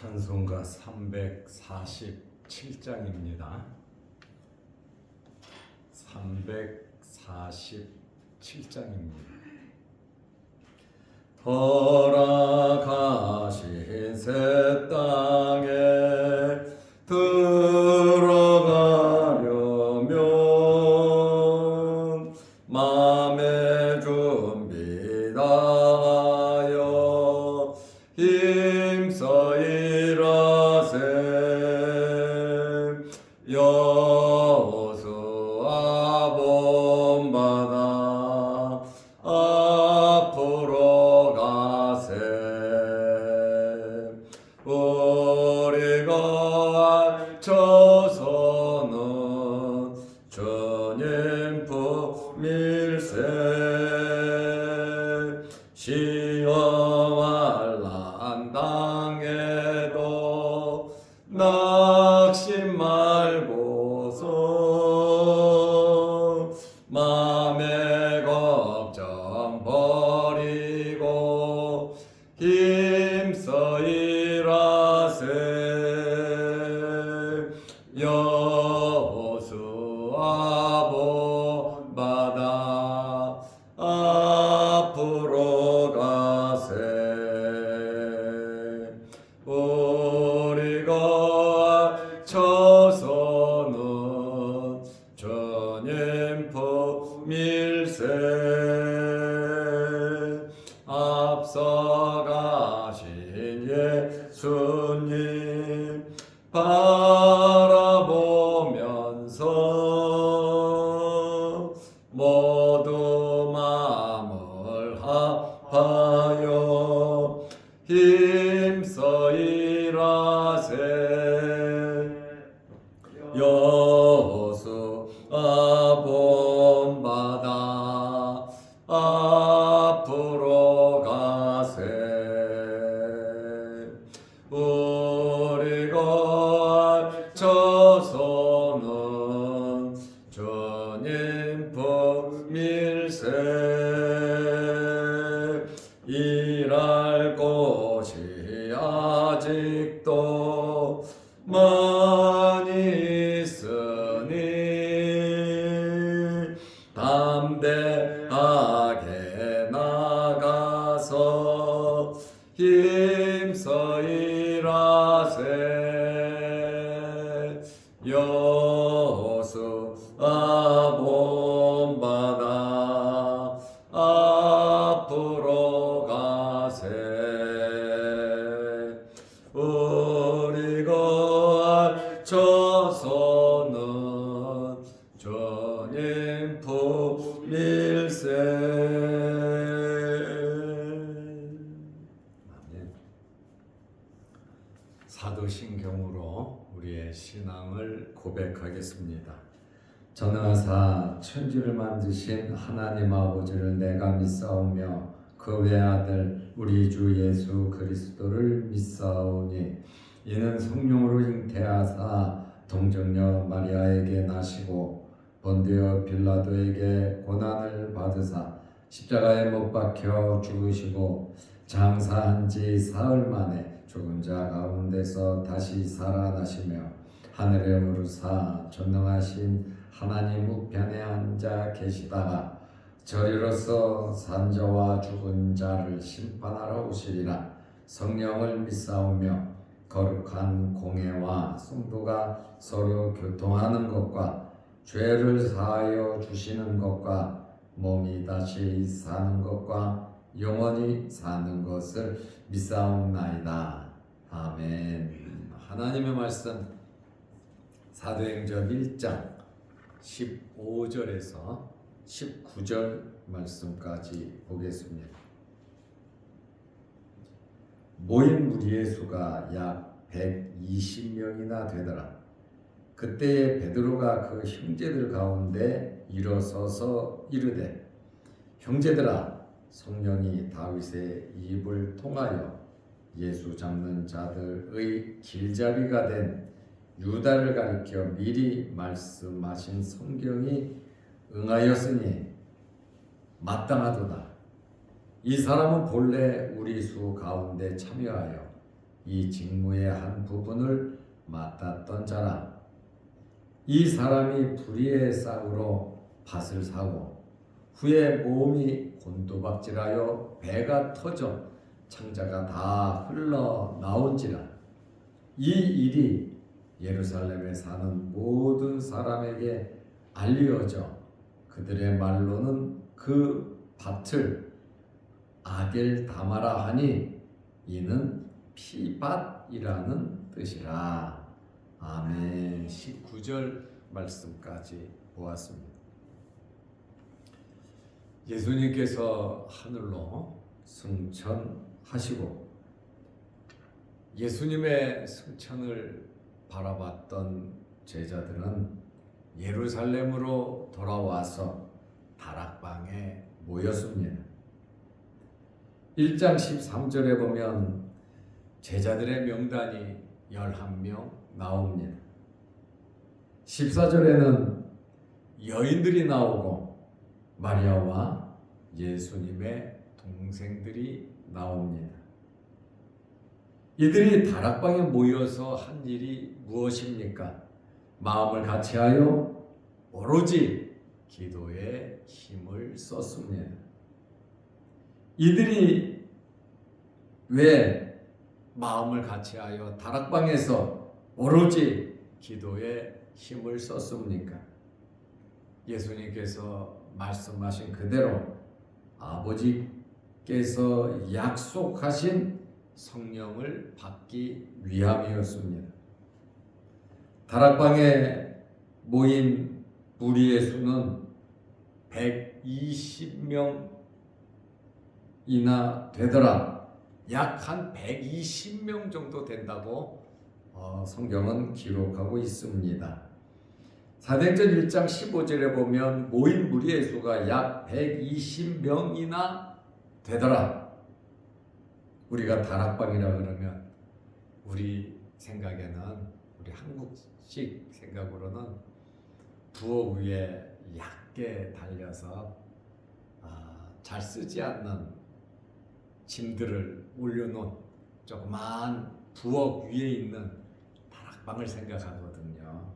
찬송가 347장입니다. 347장입니다. 돌아가신 새 땅에 들어가려면 마음의 준비하여 힘써 일하세. 여호수아 본받아 앞으로 가세. 우리가 알쳐서는 주님 품일세. 시험할 난 당해도 낙심 말고서 맘의 걱정 버리고 힘써 일하세. 여호수아 본받아 앞으로 가세. 우리가 알쳐서는 주님 품일세. 앞서가신 예수님 바라보면서 모두 마음을 합하여 힘써 일하세. 여호수아 본받아 앞으로 가세. 우리가 알쳐서는 주님 품일세. 일할 곳이 아직도 많이 있으니 담대하게 나가서 힘써 일하세. 여호수아 본받아 앞으로 가세. 우리가 알쳐서는 주님 품일세. 아멘. 사도신경으로 우리의 신앙을 고백하겠습니다. 전능하사 천지를 만드신 하나님 아버지를 내가 믿사오며 그 외아들 우리 주 예수 그리스도를 믿사오니 이는 성령으로 잉태하사 동정녀 마리아에게 나시고 본디오 빌라도에게 고난을 받으사 십자가에 못 박혀 죽으시고 장사한 지 사흘 만에 죽은 자 가운데서 다시 살아나시며 하늘에 오르사 전능하신 하나님 우편에 앉아 계시다가 저리로서 산자와 죽은 자를 심판하러 오시리라. 성령을 믿사오며 거룩한 공회와 성도가 서로 교통하는 것과 죄를 사하여 주시는 것과 몸이 다시 사는 것과 영원히 사는 것을 믿사옵나이다. 아멘. 하나님의 말씀 사도행전 1장 15절에서 19절 말씀까지 보겠습니다. 모인 무리의 수가 약 120명이나 되더라. 그때에 베드로가 그 형제들 가운데 일어서서 이르되, 형제들아, 성령이 다윗의 입을 통하여 예수 잡는 자들의 길잡이가 된 유다를 가리켜 미리 말씀하신 성경이 응하였으니 마땅하도다. 이 사람은 본래 우리 수 가운데 참여하여 이 직무의 한 부분을 맡았던 자라. 이 사람이 불의의 싹으로 밭을 사고 후에 몸이 곤두박질하여 배가 터져 창자가 다 흘러나온지라. 이 일이 예루살렘에 사는 모든 사람에게 알려져 그들의 말로는 그 밭을 아겔다마라 하니 이는 피밭이라는 뜻이라. 아멘. 19절 말씀까지 보았습니다. 예수님께서 하늘로 승천하시고 예수님의 승천을 바라봤던 제자들은 예루살렘으로 돌아와서 다락방에 모였습니다. 1장 13절에 보면 제자들의 명단이 11명 나옵니다. 14절에는 여인들이 나오고 마리아와 예수님의 동생들이 나옵니다. 이들이 다락방에 모여서 한 일이 무엇입니까? 마음을 같이하여 오로지 기도에 힘을 썼습니다. 이들이 왜 마음을 같이하여 다락방에서 오로지 기도에 힘을 썼습니까? 예수님께서 말씀하신 그대로 아버지께서 약속하신 성령을 받기 위함이었습니다. 다락방에 모인 무리의 수는 120명이나 되더라. 약 한 120명 정도 된다고 성경은 기록하고 있습니다. 사도행전 1장 15절에 보면 모인 무리의 수가 약 120명이나 되더라. 우리가 다락방이라 그러면 우리 생각에는, 우리 한국식 생각으로는 부엌 위에 얇게 달려서 잘 쓰지 않는 짐들을 올려놓은 조그만 부엌 위에 있는 다락방을 생각하거든요.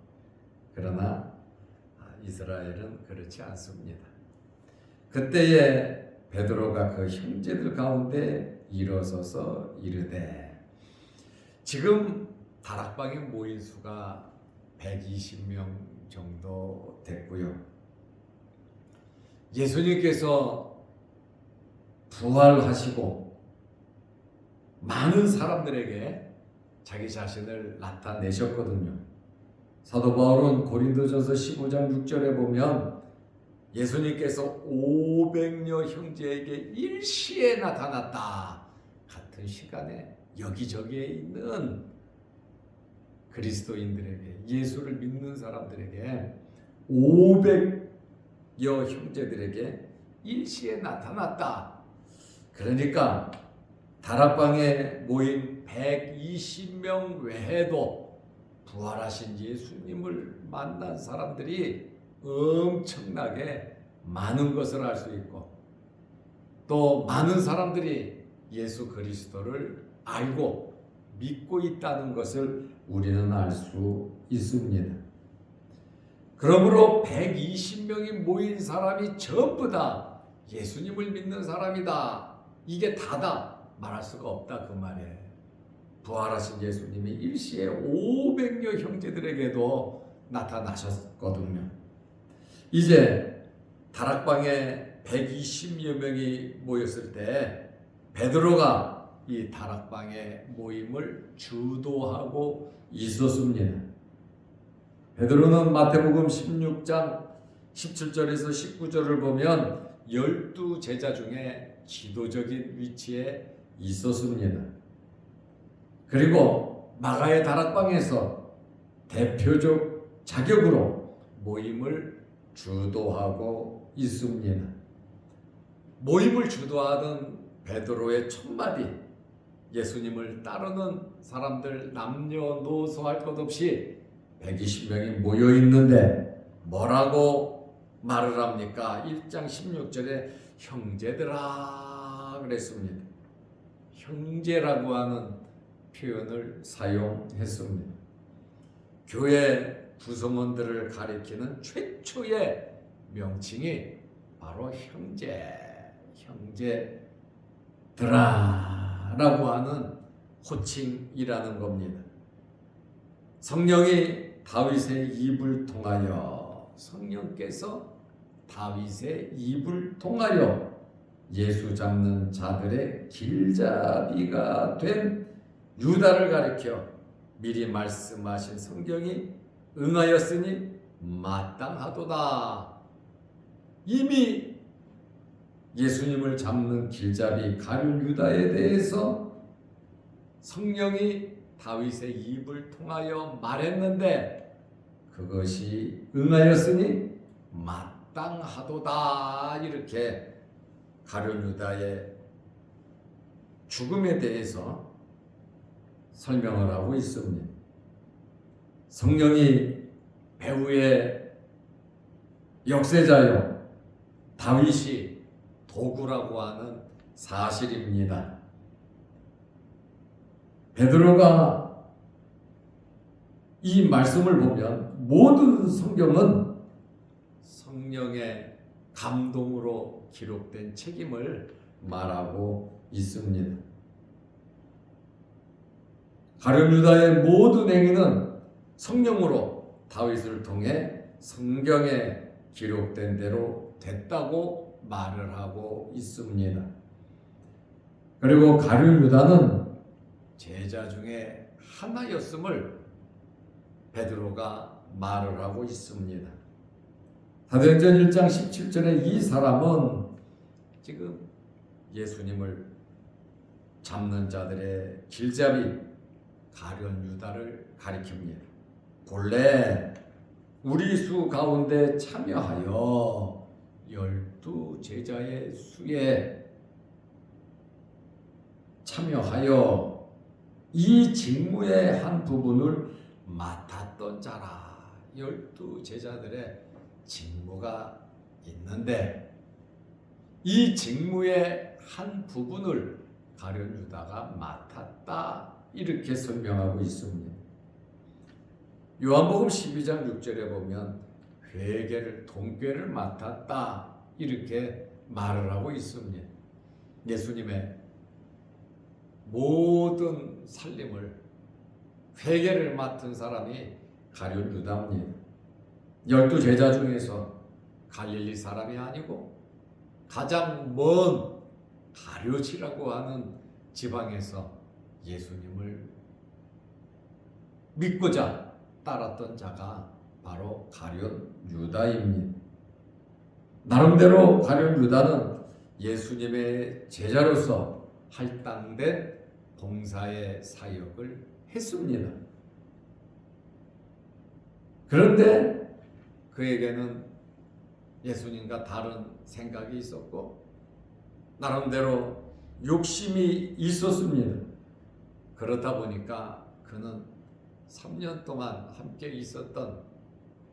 그러나 이스라엘은 그렇지 않습니다. 그때에 베드로가 그 형제들 가운데 일어서서 이르되, 지금 다락방에 모인 수가 120명 정도 됐고요. 예수님께서 부활하시고 많은 사람들에게 자기 자신을 나타내셨거든요. 사도 바울은 고린도전서 15장 6절에 보면 예수님께서 500여 형제에게 일시에 나타났다. 같은 시간에 여기저기에 있는 그리스도인들에게, 예수를 믿는 사람들에게, 500여 형제들에게 일시에 나타났다. 그러니까 다락방에 모인 120명 외에도 부활하신 예수님을 만난 사람들이 엄청나게 많은 것을 알 수 있고, 또 많은 사람들이 예수 그리스도를 알고 믿고 있다는 것을 우리는 알 수 있습니다. 그러므로 120명이 모인 사람이 전부 다 예수님을 믿는 사람이다, 이게 다다 말할 수가 없다 그 말이에요. 부활하신 예수님이 일시에 500여 형제들에게도 나타나셨거든요. 이제 다락방에 120여 명이 모였을 때 베드로가 이 다락방의 모임을 주도하고 있었습니다. 베드로는 마태복음 16장 17절에서 19절을 보면 12제자 중에 지도적인 위치에 있었습니다. 그리고 마가의 다락방에서 대표적 자격으로 모임을 주도하고 있습니다. 모임을 주도하던 베드로의 첫마디, 예수님을 따르는 사람들 남녀노소 할 것 없이 120명이 모여 있는데 뭐라고 말을 합니까? 1장 16절에 형제들아 그랬습니다. 형제라고 하는 표현을 사용했습니다. 교회 구성원들을 가리키는 최초의 명칭이 바로 형제들아라고 하는 호칭이라는 겁니다. 성령이 다윗의 입을 통하여, 성령께서 다윗의 입을 통하여 예수 잡는 자들의 길잡이가 된 유다를 가리켜 미리 말씀하신 성경이 응하였으니 마땅하도다. 이미 예수님을 잡는 길잡이 가룟 유다에 대해서 성령이 다윗의 입을 통하여 말했는데 그것이 응하였으니 마땅하도다. 이렇게 가룟 유다의 죽음에 대해서 설명을 하고 있습니다. 성령이 배후의 역세자요 다윗이 도구라고 하는 사실입니다. 베드로가 이 말씀을 보면 모든 성경은 성령의 감동으로 기록된 책임을 말하고 있습니다. 가룟 유다의 모든 행위는 성령으로 다윗을 통해 성경에 기록된 대로 됐다고 말을 하고 있습니다. 그리고 가룟 유다는 제자 중에 하나였음을 베드로가 말을 하고 있습니다. 사도행전 1장 17절에 이 사람은 지금 예수님을 잡는 자들의 길잡이 가룟 유다를 가리킵니다. 본래 우리 수 가운데 참여하여 12제자의 수에 참여하여 이 직무의 한 부분을 맡았던 자라. 12제자들의 직무가 있는데 이 직무의 한 부분을 가룟 유다가 맡았다. 이렇게 설명하고 있습니다. 요한복음 12장 6절에 보면 회개를, 통궤를 맡았다. 이렇게 말을 하고 있습니다. 예수님의 모든 살림을, 회개를 맡은 사람이 가룟 유다입니다. 12제자 중에서 갈릴리 사람이 아니고 가장 먼 가룟이라고 하는 지방에서 예수님을 믿고자 따랐던 자가 바로 가룟 유다입니다. 나름대로 가룟 유다는 예수님의 제자로서 할당된 봉사의 사역을 했습니다. 그런데 그에게는 예수님과 다른 생각이 있었고 나름대로 욕심이 있었습니다. 그렇다 보니까 그는 3년 동안 함께 있었던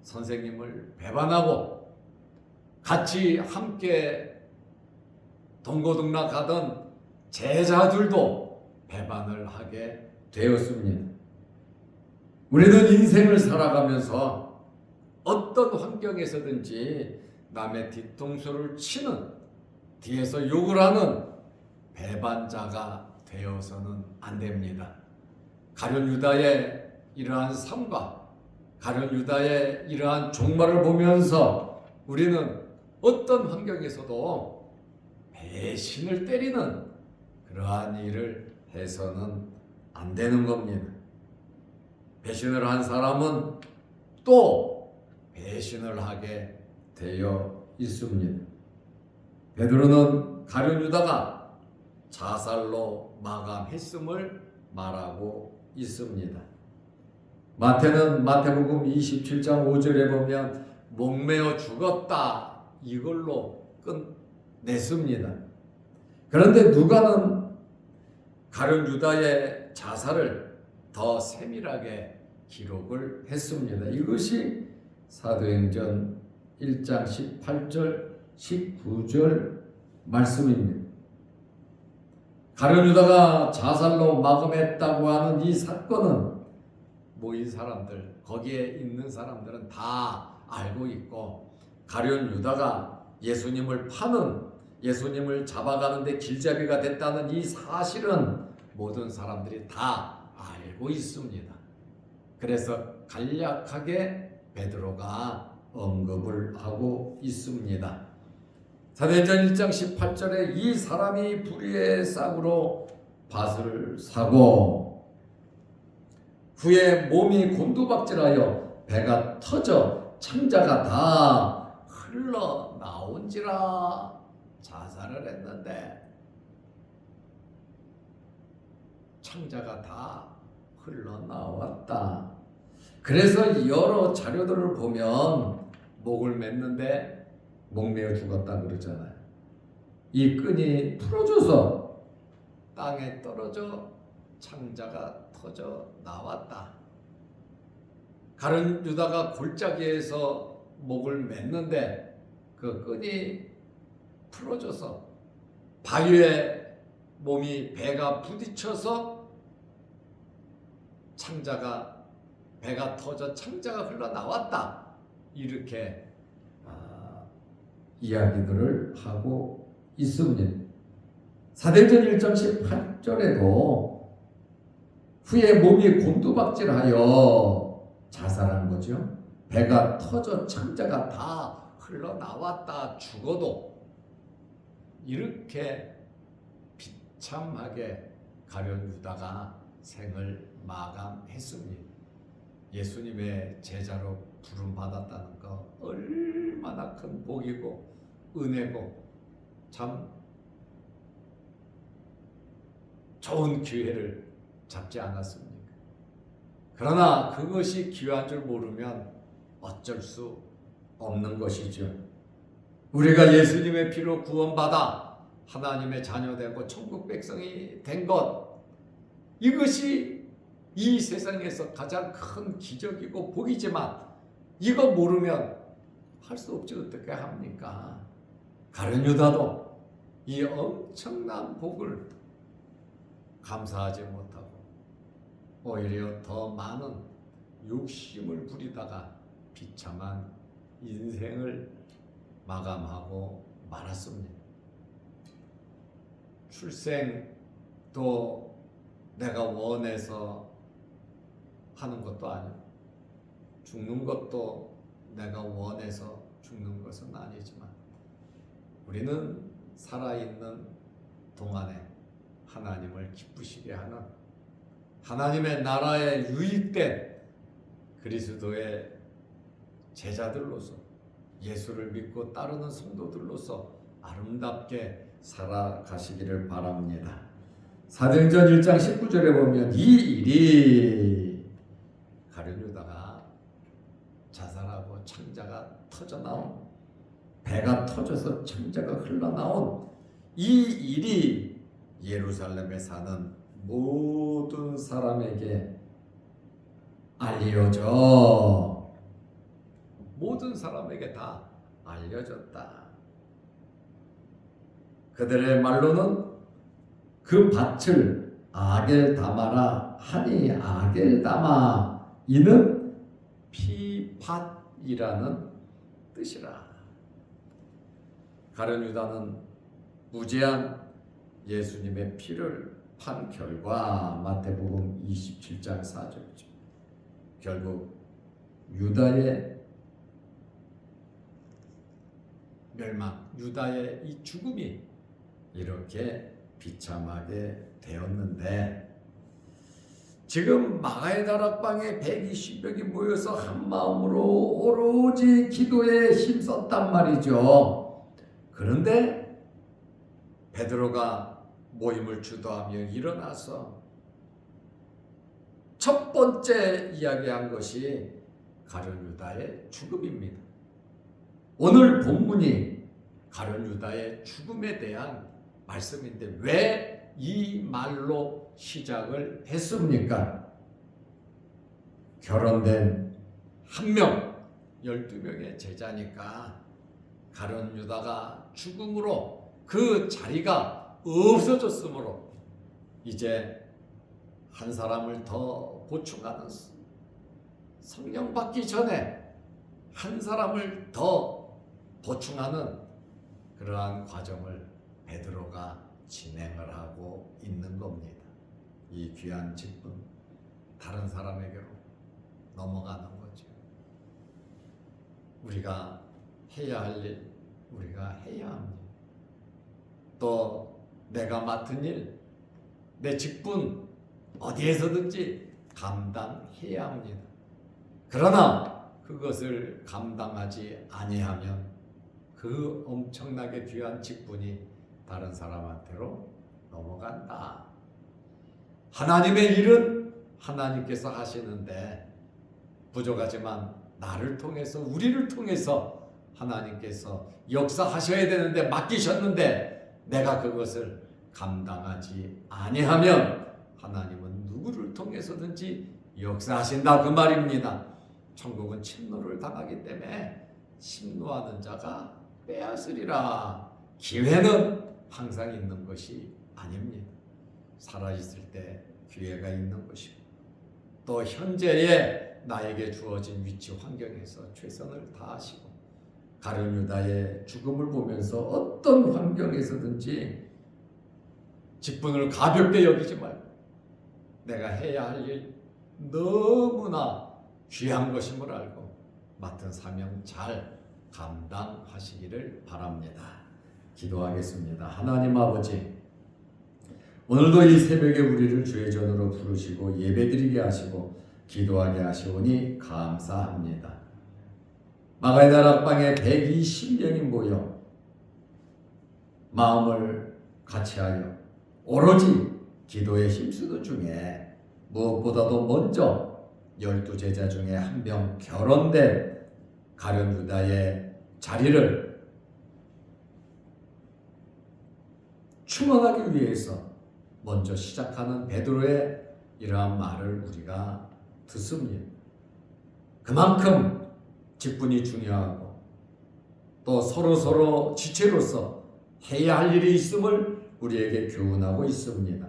선생님을 배반하고 같이 함께 동고동락하던 제자들도 배반을 하게 되었습니다. 우리는 인생을 살아가면서 어떤 환경에서든지 남의 뒤통수를 치는, 뒤에서 욕을 하는 배반자가 되어서는 안 됩니다. 가룟 유다의 이러한 삶과 가룟 유다의 이러한 종말을 보면서 우리는 어떤 환경에서도 배신을 때리는 그러한 일을 해서는 안 되는 겁니다. 배신을 한 사람은 또 배신을 하게 되어 있습니다. 베드로는 가룟 유다가 자살로 마감했음을 말하고 있습니다. 마태는 마태복음 27장 5절에 보면 목매어 죽었다 이걸로 끝냈습니다. 그런데 누가는 가룟 유다의 자살을 더 세밀하게 기록을 했습니다. 이것이 사도행전 1장 18절 19절 말씀입니다. 가룟 유다가 자살로 마감했다고 하는 이 사건은 모인 사람들, 거기에 있는 사람들은 다 알고 있고, 가룟 유다가 예수님을 파는, 예수님을 잡아가는데 길잡이가 됐다는 이 사실은 모든 사람들이 다 알고 있습니다. 그래서 간략하게 베드로가 언급을 하고 있습니다. 사도행전 1장 18절에 이 사람이 불의의 싹으로 밭을 사고 후에 몸이 곤두박질하여 배가 터져 창자가 다 흘러나온지라. 자살을 했는데 창자가 다 흘러나왔다. 그래서 여러 자료들을 보면 목을 맸는데 목매어 죽었다 그러잖아요. 이 끈이 풀어져서 땅에 떨어져 창자가 터져 나왔다. 가룟 유다가 골짜기에서 목을 맸는데 그 끈이 풀어져서 바위에 몸이 배가 부딪혀서 창자가, 배가 터져 창자가 흘러나왔다. 이렇게 이야기들을 하고 있습니다. 사도행전 1장 18절에도 후에 몸이 곤두박질하여 자살한 거죠. 배가 터져 창자가 다 흘러나왔다. 죽어도 이렇게 비참하게 가룟 유다가 생을 마감했습니다. 예수님의 제자로 부름받았다는 거 얼마나 큰 복이고 은혜고 참 좋은 기회를 잡지 않았습니까? 그러나 그것이 기회한 줄 모르면 어쩔 수 없는 것이죠. 우리가 예수님의 피로 구원받아 하나님의 자녀되고 천국 백성이 된 것, 이것이 이 세상에서 가장 큰 기적이고 복이지만 이거 모르면 할 수 없지 어떻게 합니까? 가룟 유다도 이 엄청난 복을 감사하지 못하고 오히려 더 많은 욕심을 부리다가 비참한 인생을 마감하고 말았습니다. 출생도 내가 원해서 하는 것도 아니고 죽는 것도 내가 원해서 죽는 것은 아니지만 우리는 살아있는 동안에 하나님을 기쁘시게 하는 하나님의 나라에 유익된 그리스도의 제자들로서 예수를 믿고 따르는 성도들로서 아름답게 살아가시기를 바랍니다. 사도행전 1장 19절에 보면 이 일이 가룟 유다가 자살하고 창자가 터져 나온, 배가 터져서 창자가 흘러나온 이 일이 예루살렘에 사는 모든 사람에게 알려져 모든 사람에게 다 알려졌다. 그들의 말로는 그 밭을 아겔다마라 하니 아겔다마 이는 피밭이라는 뜻이라. 가룟 유다는 무제한 예수님의 피를 판 결과 마태복음 27장 4절이죠. 결국 유다의 멸망, 유다의 이 죽음이 이렇게 비참하게 되었는데 지금 마가의 다락방에 120명이 모여서 한 마음으로 오로지 기도에 힘썼단 말이죠. 그런데 베드로가 모임을 주도하며 일어나서 첫 번째 이야기한 것이 가룟 유다의 죽음입니다. 오늘 본문이 가룟 유다의 죽음에 대한 말씀인데 왜 이 말로 시작을 했습니까? 결혼된 한 명, 12명의 제자니까 가룟 유다가 죽음으로 그 자리가 없어졌으므로 이제 한 사람을 더 보충하는 성령 받기 전에 한 사람을 더 보충하는 그러한 과정을 베드로가 진행을 하고 있는 겁니다. 이 귀한 직분 다른 사람에게로 넘어가는 거죠. 우리가 해야 할 일 우리가 해야 합니다. 또 내가 맡은 일, 내 직분 어디에서든지 감당해야 합니다. 그러나 그것을 감당하지 아니하면 그 엄청나게 귀한 직분이 다른 사람한테로 넘어간다. 하나님의 일은 하나님께서 하시는데 부족하지만 나를 통해서 우리를 통해서 하나님께서 역사하셔야 되는데 맡기셨는데 내가 그것을 감당하지 아니하면 하나님은 누구를 통해서든지 역사하신다 그 말입니다. 천국은 침노를 당하기 때문에 침노하는 자가 빼앗으리라. 기회는 항상 있는 것이 아닙니다. 살아있을 때 기회가 있는 것이고 또 현재의 나에게 주어진 위치 환경에서 최선을 다하시고 가룟 유다의 죽음을 보면서 어떤 환경에서든지 직분을 가볍게 여기지 말고 내가 해야 할 일 너무나 귀한 것임을 알고 맡은 사명 잘 감당하시기를 바랍니다. 기도하겠습니다. 하나님 아버지, 오늘도 이 새벽에 우리를 주의 전으로 부르시고 예배드리게 하시고 기도하게 하시오니 감사합니다. 마가의 다락방에 120명이 모여 마음을 같이하여 오로지 기도에 힘쓰는 중에 무엇보다도 먼저 12제자 중에 한 명 결혼된 가룟 유다의 자리를 충원하기 위해서 먼저 시작하는 베드로의 이러한 말을 우리가 듣습니다. 그만큼 직분이 중요하고 또 서로 지체로서 해야 할 일이 있음을 우리에게 교훈하고 있습니다.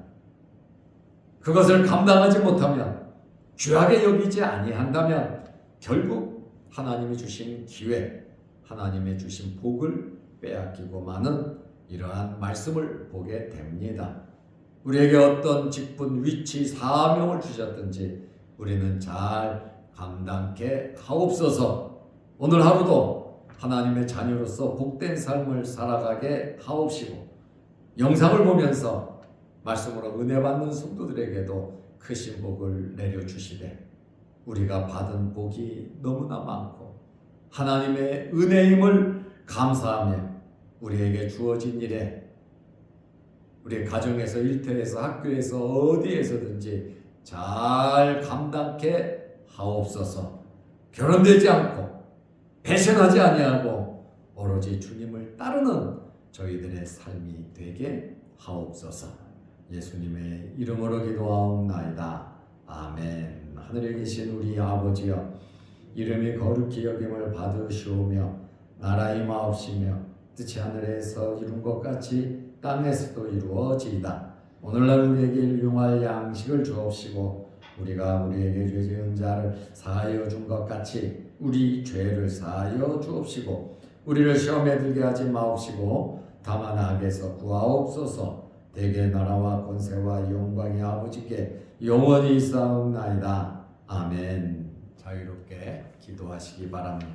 그것을 감당하지 못하면 귀하게 여기지 아니한다면 결국 하나님이 주신 기회, 하나님의 주신 복을 빼앗기고 마는 이러한 말씀을 보게 됩니다. 우리에게 어떤 직분, 위치, 사명을 주셨든지 우리는 잘 감당케 하옵소서. 오늘 하루도 하나님의 자녀로서 복된 삶을 살아가게 하옵시고 영상을 보면서 말씀으로 은혜 받는 성도들에게도 크신 복을 내려주시되 우리가 받은 복이 너무나 많고 하나님의 은혜임을 감사하며 우리에게 주어진 일에 우리 가정에서 일터에서 학교에서 어디에서든지 잘 감당케 하옵소서. 결혼되지 않고 배신하지 아니하고 오로지 주님을 따르는 저희들의 삶이 되게 하옵소서. 예수님의 이름으로 기도하옵나이다. 아멘. 하늘에 계신 우리 아버지여, 이름이 거룩히 여김을 받으시오며 나라 임하옵시며 뜻이 하늘에서 이룬 것 같이 땅에서도 이루어지이다. 오늘날 우리에게 일용할 양식을 주옵시고 우리가 우리에게 죄 지은 자를 사하여 준 것 같이 우리 죄를 사하여 주옵시고 우리를 시험에 들게 하지 마옵시고 다만 악에서 구하옵소서. 대개 나라와 권세와 영광이 아버지께 영원히 있사옵나이다. 아멘. 자유롭게 기도하시기 바랍니다.